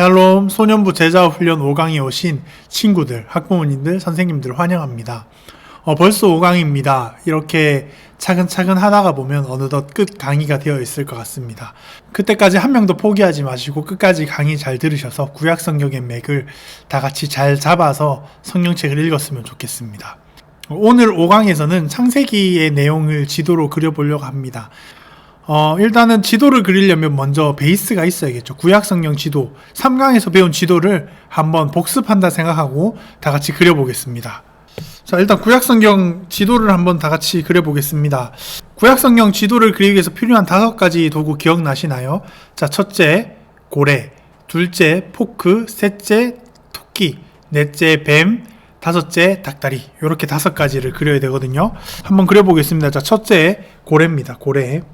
샬롬 소년부 제자훈련 5강에 오신 친구들, 학부모님들, 선생님들 환영합니다. 벌써 5강입니다. 이렇게 차근차근 하다가 보면 어느덧 끝 강의가 되어 있을 것 같습니다. 그때까지 한 명도 포기하지 마시고 끝까지 강의 잘 들으셔서 구약 성경의 맥을 다 같이 잘 잡아서 성경책을 읽었으면 좋겠습니다. 오늘 5강에서는 창세기의 내용을 지도로 그려보려고 합니다. 일단은 지도를 그리려면 먼저 베이스가 있어야겠죠. 구약성경 지도, 3강에서 배운 지도를 한번 복습한다 생각하고 다 같이 그려보겠습니다. 자, 일단 구약성경 지도를 한번 다 같이 그려보겠습니다. 구약성경 지도를 그리기 위해서 필요한 5가지 도구 기억나시나요? 자, 첫째, 고래, 둘째, 포크, 셋째, 토끼, 넷째, 뱀, 다섯째, 닭다리. 이렇게 5가지를 그려야 되거든요. 한번 그려보겠습니다. 자, 첫째, 고래입니다. 고래는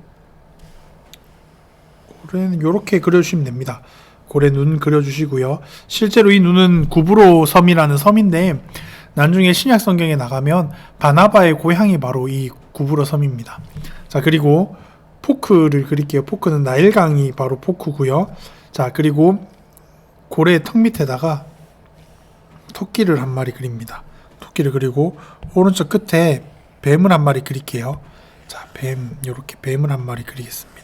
이렇게 그려주시면 됩니다. 고래 눈 그려주시고요. 실제로 이 눈은 구브로 섬이라는 섬인데 나중에 신약 성경에 나가면 바나바의 고향이 바로 이 구브로 섬입니다. 자, 그리고 포크를 그릴게요. 포크는 나일강이 바로 포크고요. 자, 그리고 고래의 턱 밑에다가 토끼를 한 마리 그립니다. 토끼를 그리고 오른쪽 끝에 뱀을 한 마리 그릴게요. 자, 이렇게 뱀을 한 마리 그리겠습니다.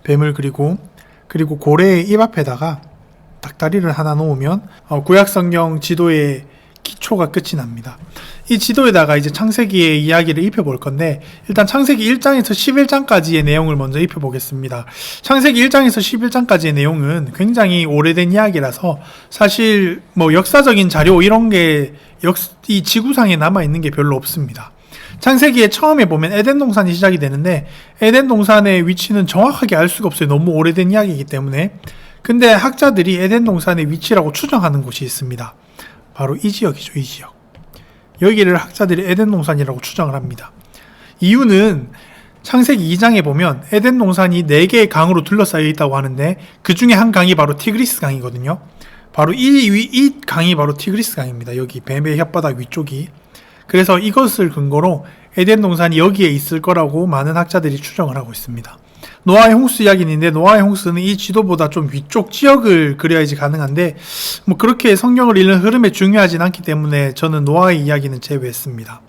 뱀을 그리고 고래의 입 앞에다가 닭다리를 하나 놓으면 구약성경 지도의 기초가 끝이 납니다. 이 지도에다가 이제 창세기의 이야기를 입혀볼 건데 일단 창세기 1장에서 11장까지의 내용을 먼저 입혀보겠습니다. 창세기 1장에서 11장까지의 내용은 굉장히 오래된 이야기라서 사실 역사적인 자료 이런 게 이 지구상에 남아있는 게 별로 없습니다. 창세기에 처음에 보면 에덴 동산이 시작이 되는데 에덴 동산의 위치는 정확하게 알 수가 없어요. 너무 오래된 이야기이기 때문에. 근데 학자들이 에덴 동산의 위치라고 추정하는 곳이 있습니다. 바로 이 지역이죠. 이 지역. 여기를 학자들이 에덴 동산이라고 추정을 합니다. 이유는 창세기 2장에 보면 에덴 동산이 4개의 강으로 둘러싸여 있다고 하는데 그 중에 한 강이 바로 티그리스 강이거든요. 바로 이 강이 바로 티그리스 강입니다. 여기 뱀의 혓바닥 위쪽이. 그래서 이것을 근거로 에덴 동산이 여기에 있을 거라고 많은 학자들이 추정을 하고 있습니다. 노아의 홍수 이야기는 있는데 노아의 홍수는 이 지도보다 좀 위쪽 지역을 그려야지 가능한데 그렇게 성경을 읽는 흐름에 중요하진 않기 때문에 저는 노아의 이야기는 제외했습니다.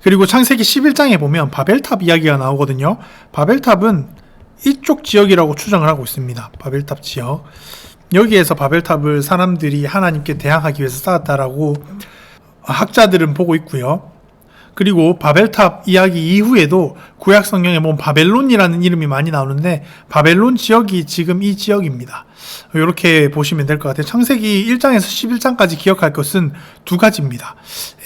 그리고 창세기 11장에 보면 바벨탑 이야기가 나오거든요. 바벨탑은 이쪽 지역이라고 추정을 하고 있습니다. 바벨탑 지역. 여기에서 바벨탑을 사람들이 하나님께 대항하기 위해서 쌓았다라고 학자들은 보고 있고요. 그리고 바벨탑 이야기 이후에도 구약 성경에 보면 바벨론이라는 이름이 많이 나오는데 바벨론 지역이 지금 이 지역입니다. 이렇게 보시면 될 것 같아요. 창세기 1장에서 11장까지 기억할 것은 2가지입니다.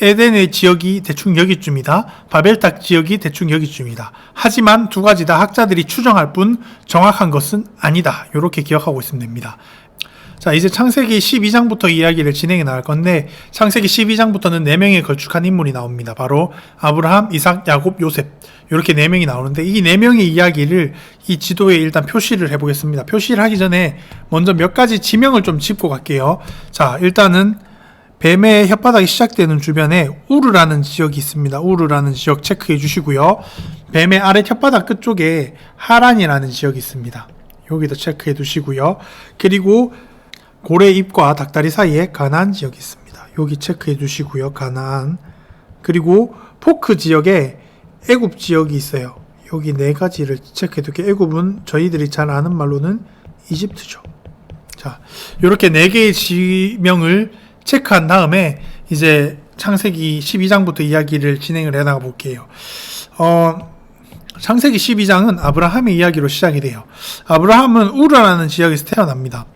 에덴의 지역이 대충 여기쯤이다. 바벨탑 지역이 대충 여기쯤이다. 하지만 2가지 다 학자들이 추정할 뿐 정확한 것은 아니다. 이렇게 기억하고 있으면 됩니다. 자, 이제 창세기 12장부터 이야기를 진행해 나갈 건데 창세기 12장부터는 4명의 걸쭉한 인물이 나옵니다. 바로 아브라함, 이삭, 야곱, 요셉 이렇게 4명이 나오는데 이 4명의 이야기를 이 지도에 일단 표시를 해보겠습니다. 표시를 하기 전에 먼저 몇 가지 지명을 좀 짚고 갈게요. 자, 일단은 뱀의 혓바닥이 시작되는 주변에 우르라는 지역이 있습니다. 우르라는 지역 체크해 주시고요. 뱀의 아래 혓바닥 끝쪽에 하란이라는 지역이 있습니다. 여기도 체크해 두시고요. 그리고 고래 입과 닭다리 사이에 가나안 지역이 있습니다. 여기 체크해 주시고요. 가나안. 그리고 포크 지역에 애굽 지역이 있어요. 여기 4가지를 체크해 두게. 애굽은 저희들이 잘 아는 말로는 이집트죠. 자, 이렇게 4개의 지명을 체크한 다음에 이제 창세기 12장부터 이야기를 진행을 해 나가 볼게요. 창세기 12장은 아브라함의 이야기로 시작이 돼요. 아브라함은 우르라는 지역에서 태어납니다.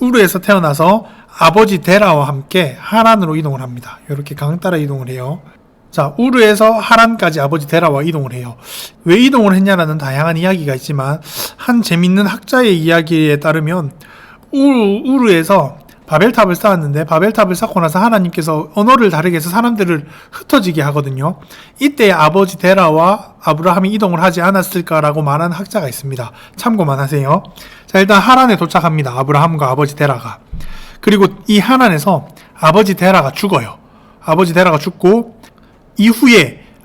우르에서 태어나서 아버지 데라와 함께 하란으로 이동을 합니다. 이렇게 강 따라 이동을 해요. 자, 우르에서 하란까지 아버지 데라와 이동을 해요. 왜 이동을 했냐라는 다양한 이야기가 있지만 한 재밌는 학자의 이야기에 따르면 우르에서 바벨탑을 쌓았는데 바벨탑을 쌓고 나서 하나님께서 언어를 다르게 해서 사람들을 흩어지게 하거든요. 이때 아버지 데라와 아브라함이 이동을 하지 않았을까라고 말하는 학자가 있습니다. 참고만 하세요. 자, 일단 하란에 도착합니다. 아브라함과 아버지 데라가. 그리고 이 하란에서 아버지 데라가 죽어요. 아버지 데라가 죽고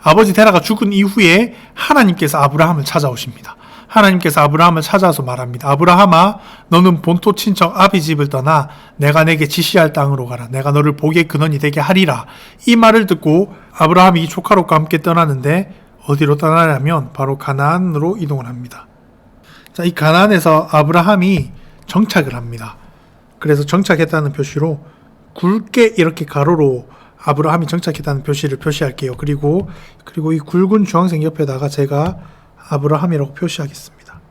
아버지 데라가 죽은 이후에 하나님께서 아브라함을 찾아오십니다. 하나님께서 아브라함을 찾아서 말합니다. 아브라함아, 너는 본토 친척 아비 집을 떠나 내가 내게 지시할 땅으로 가라. 내가 너를 복의 근원이 되게 하리라. 이 말을 듣고 아브라함이 조카 롯과 함께 떠나는데 어디로 떠나냐면 바로 가나안으로 이동을 합니다. 자, 이 가나안에서 아브라함이 정착을 합니다. 그래서 정착했다는 표시로 굵게 이렇게 가로로 아브라함이 정착했다는 표시를 표시할게요. 그리고 이 굵은 주황색 옆에다가 제가 아브라함이라고 표시하겠습니다.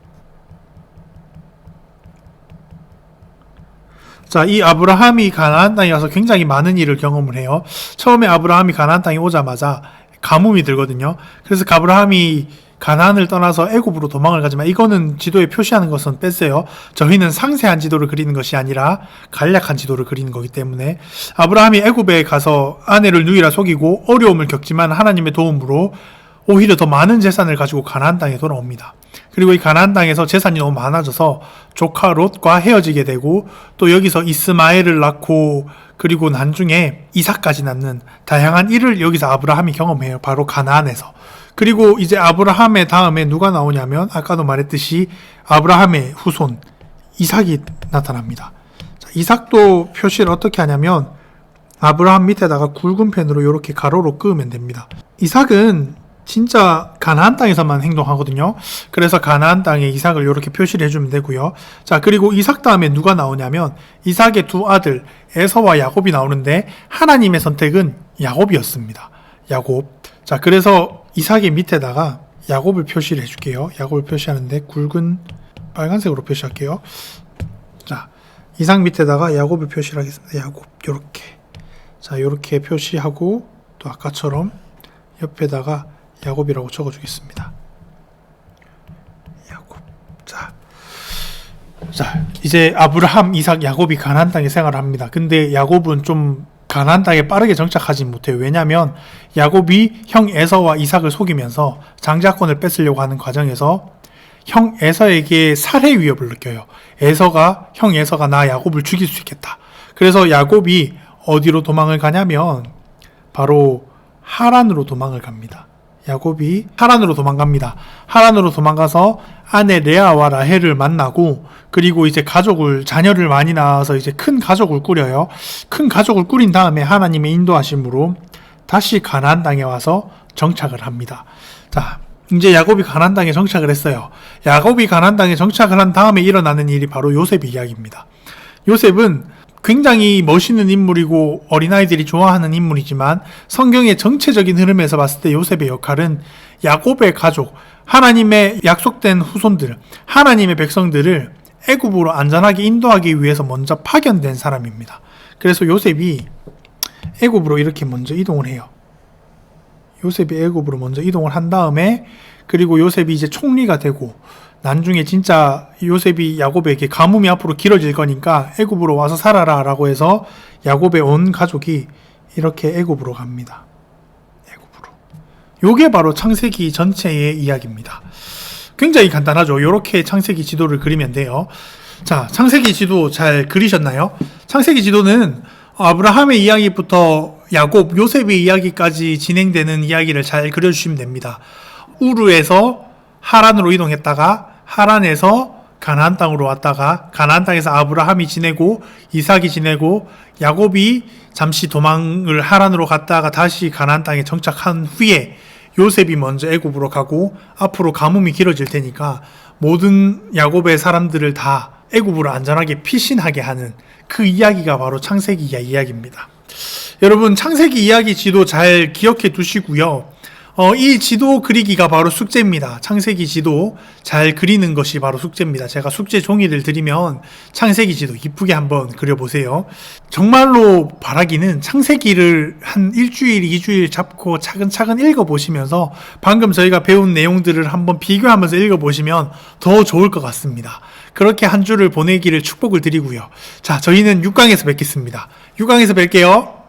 자, 이 아브라함이 가나안 땅에 가서 굉장히 많은 일을 경험을 해요. 처음에 아브라함이 가나안 땅에 오자마자 가뭄이 들거든요. 그래서 아브라함이 가나안을 떠나서 애굽으로 도망을 가지만 이거는 지도에 표시하는 것은 뺐어요. 저희는 상세한 지도를 그리는 것이 아니라 간략한 지도를 그리는 거기 때문에 아브라함이 애굽에 가서 아내를 누이라 속이고 어려움을 겪지만 하나님의 도움으로 오히려 더 많은 재산을 가지고 가나안 땅에 돌아옵니다. 그리고 이 가나안 땅에서 재산이 너무 많아져서 조카 롯과 헤어지게 되고 또 여기서 이스마엘을 낳고 그리고 나중에 이삭까지 낳는 다양한 일을 여기서 아브라함이 경험해요. 바로 가나안에서. 그리고 이제 아브라함의 다음에 누가 나오냐면 아까도 말했듯이 아브라함의 후손 이삭이 나타납니다. 자, 이삭도 표시를 어떻게 하냐면 아브라함 밑에다가 굵은 펜으로 이렇게 가로로 그으면 됩니다. 이삭은 진짜 가나안 땅에서만 행동하거든요. 그래서 가나안 땅에 이삭을 이렇게 표시를 해주면 되고요. 자, 그리고 이삭 다음에 누가 나오냐면 이삭의 두 아들 에서와 야곱이 나오는데 하나님의 선택은 야곱이었습니다. 야곱. 자, 그래서 이삭의 밑에다가 야곱을 표시를 해줄게요. 야곱을 표시하는데 굵은 빨간색으로 표시할게요. 자, 이삭 밑에다가 야곱을 표시를 하겠습니다. 야곱, 요렇게. 자, 요렇게 표시하고 또 아까처럼 옆에다가 야곱이라고 적어주겠습니다. 야곱. 자, 이제 아브라함, 이삭, 야곱이 가나안 땅에 생활을 합니다. 근데 야곱은 좀 가나안 땅에 빠르게 정착하지 못해요. 왜냐하면 야곱이 형 에서와 이삭을 속이면서 장자권을 뺏으려고 하는 과정에서 형 에서에게 살해 위협을 느껴요. 형 에서가 나 야곱을 죽일 수 있겠다. 그래서 야곱이 어디로 도망을 가냐면 바로 하란으로 도망을 갑니다. 야곱이 하란으로 도망갑니다. 하란으로 도망가서 아내 레아와 라헬을 만나고 그리고 이제 자녀를 많이 낳아서 이제 큰 가족을 꾸려요. 큰 가족을 꾸린 다음에 하나님의 인도하심으로 다시 가나안 땅에 와서 정착을 합니다. 자, 이제 야곱이 가나안 땅에 정착을 했어요. 야곱이 가나안 땅에 정착을 한 다음에 일어나는 일이 바로 요셉 이야기입니다. 요셉은 굉장히 멋있는 인물이고 어린아이들이 좋아하는 인물이지만 성경의 전체적인 흐름에서 봤을 때 요셉의 역할은 야곱의 가족, 하나님의 약속된 후손들, 하나님의 백성들을 애굽으로 안전하게 인도하기 위해서 먼저 파견된 사람입니다. 그래서 요셉이 애굽으로 이렇게 먼저 이동을 해요. 요셉이 애굽으로 먼저 이동을 한 다음에 그리고 요셉이 이제 총리가 되고 나중에 진짜 요셉이 야곱에게 가뭄이 앞으로 길어질 거니까 애굽으로 와서 살아라 라고 해서 야곱의 온 가족이 이렇게 애굽으로 갑니다. 애굽으로. 요게 바로 창세기 전체의 이야기입니다. 굉장히 간단하죠. 요렇게 창세기 지도를 그리면 돼요. 자, 창세기 지도 잘 그리셨나요? 창세기 지도는 아브라함의 이야기부터 야곱, 요셉의 이야기까지 진행되는 이야기를 잘 그려주시면 됩니다. 우르에서 하란으로 이동했다가 하란에서 가나안 땅으로 왔다가 가나안 땅에서 아브라함이 지내고 이삭이 지내고 야곱이 잠시 도망을 하란으로 갔다가 다시 가나안 땅에 정착한 후에 요셉이 먼저 애굽으로 가고 앞으로 가뭄이 길어질 테니까 모든 야곱의 사람들을 다 애굽으로 안전하게 피신하게 하는 그 이야기가 바로 창세기 이야기입니다. 여러분, 창세기 이야기 지도 잘 기억해 두시고요. 이 지도 그리기가 바로 숙제입니다. 창세기 지도 잘 그리는 것이 바로 숙제입니다. 제가 숙제 종이를 드리면 창세기 지도 이쁘게 한번 그려보세요. 정말로 바라기는 창세기를 한 일주일, 2주일 잡고 차근차근 읽어보시면서 방금 저희가 배운 내용들을 한번 비교하면서 읽어보시면 더 좋을 것 같습니다. 그렇게 한 주를 보내기를 축복을 드리고요. 자, 저희는 6강에서 뵙겠습니다. 6강에서 뵐게요.